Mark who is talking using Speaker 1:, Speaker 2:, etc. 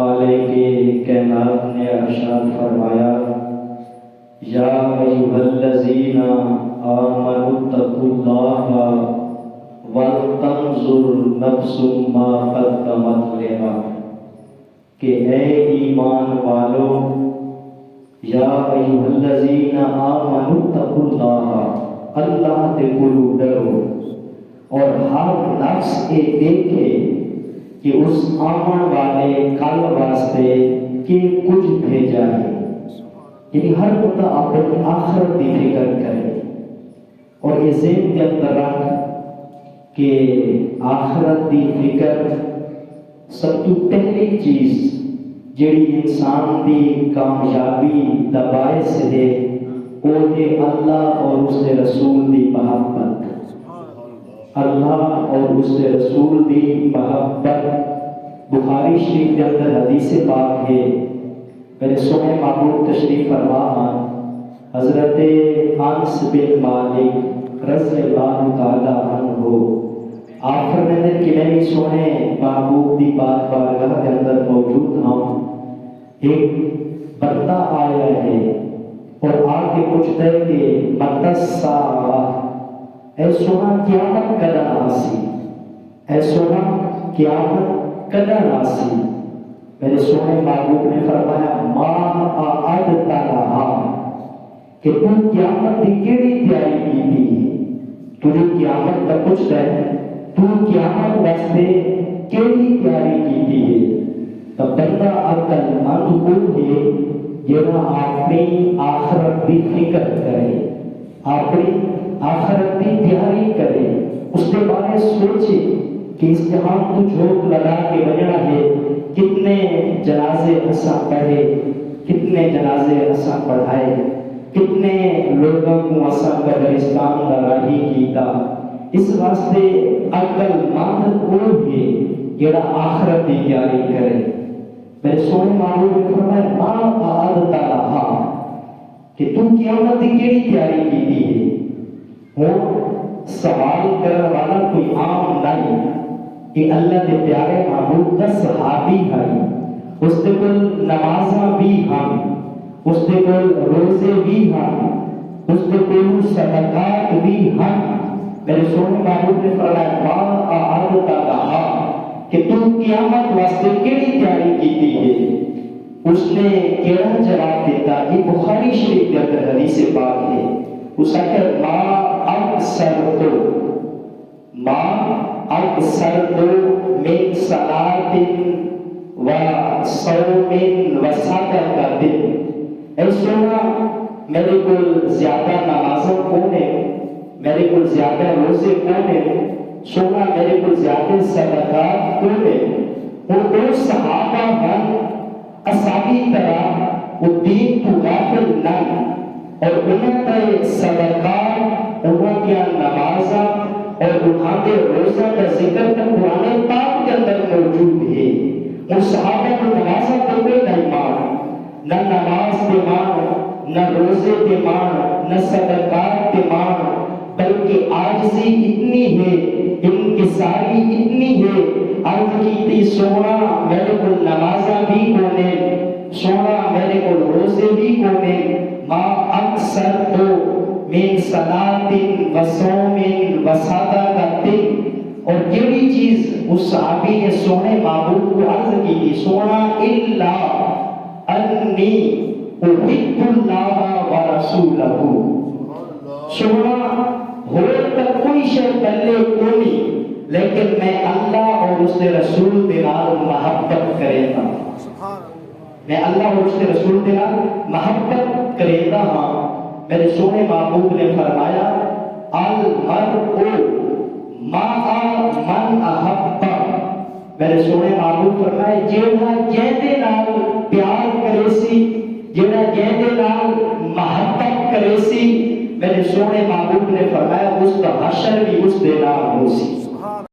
Speaker 1: خالق کائنات نے ارشاد فرمایا یا ایھا الذین آمنوا اتقوا اللہ ولتنظر نفس ما قدمت لغد، کہ اے ایمان والو، یا ایھا الذین آمنوا اتقوا اللہ، اللہ تے کولو ڈرو، اور ہر نفس یہ دیکھے کہ اس آمن والے کل واسطے کہ کچھ بھیجا ہے، یعنی ہر بندہ اپنی آخرت کی فکر کرے اور یہ ذہن کے اندر رکھ کہ آخرت کی فکر سب تو پہلی چیز جیڑی انسان دی کامیابی دا باعث ہے وہ ہے اللہ اور اس کے رسول دی محبت، اللہ اور اس کے رسول دی محبت۔ بخاری شریف کے اندر حدیث پاک ہے، میرے سونے معبود تشریف فرما ہیں حضرت انس بن مالک رضی اللہ تعالی عنہ، آپ فرماتے ہیں کہ میں سونے محبوب دی بارگاہ کے اندر موجود ہوں، ایک بندہ آیا ہے اور آ کے پوچھتا ہے کہ متی الساعہ، اے سونا قیامت کداں آسی، اے سونا قیامت کداں آسی؟ میرے سونے محبوب نے فرمایا ما اعدت لہا، کہ تو قیامت کی کیڑی تیاری کی تھی، تجھے قیامت کا پوچھتا ہے تو قیامت واسطے کیڑی تیاری کی تھی؟ تو بندہ عقل مند ہے جڑا اپنی آخرت کی فکر کرے، اپنی آخرت کی تیاری کرے، اس کے بارے سوچے کہ اس جہان کو جھوک لگا کے بجنا ہے، کتنے جنازے اساں پڑھے، کتنے جنازے اساں پڑھائے، کتنے لوگوں کو اساں قبرستان کا راہی کیتا۔ اس واسطے عقل مند وہ ہے جڑا آخرت کی تیاری کرے۔ میرے سونے معبود نے فرمایا ما اعدت لہا، کہ تو قیامت کی کیڑی تیاری کی ہے؟ ہوں سوال کرنے والا کوئی عام نہیں، کہ اللہ کے پیارے محبوب کا صحابی ہے، اس کے کول نمازاں بھی ہیں، اس کے کول روزے بھی ہیں، اس کے کول صدقات بھی ہیں۔ میرے سونے محبوب نے فرمایا ما اعدت لہا، کہ تو قیامت واسطے کیڑی تیاری کی ہے؟ اس نے کیڑا جواب دیتا؟ یہ بخاری شریف کے اندر حدیث پاک ہے، اس نے ما اکثرت من صلاۃ و صوم و صدقۃ، اے سونا میرے کو زیادہ نمازیں کون ہے، میرے کو زیادہ روزے کون ہے، سونا میرے کو زیادہ صدقات کون ہے؟ وہ دو صحابہ ہیں اصحابی طرح، وہ دین تو غافل نہیں، اور انہوں نے صدقات، انہوں نے نمازاں اور انہوں نے روزہ کا ذکر کا قرآن پاک کے اندر موجود ہے۔ وہ صحابہ کو نمازاں کو کوئی نہیں مان، نہ نماز کے مان، نہ روزے کے مان، نہ صدقات کے مان، بلکہ عاجزی اتنی ہے، انکساری اتنی ہے، عرض کی تھی سونا میرے کو نمازاں بھی کونے، سونا میرے کو روزے بھی کونے، ما اکثر تو من صلاۃ و صوم و صدقۃ، اور جیڑی چیز اس صحابی نے سونے معبود کو عرض کی تھی سونا الا انی احب اللہ و رسولہ، سونا ہو تک کوئی شے پہلے کونی، لیکن میں اللہ اور اس کے رسول کے نال محبت کرے گا، میں اللہ اور اس کے رسول کے نال محبت کرے گا۔ ہاں میرے سونے محبوب نے فرمایا المرء مع من احب، میرے سونے محبوب فرمائے جیڑا جیندے نال پیار کرے سی، جیڑا جیندے نال محبت کرے سی، میرے سونے محبوب نے فرمایا اس کا حشر بھی اس دے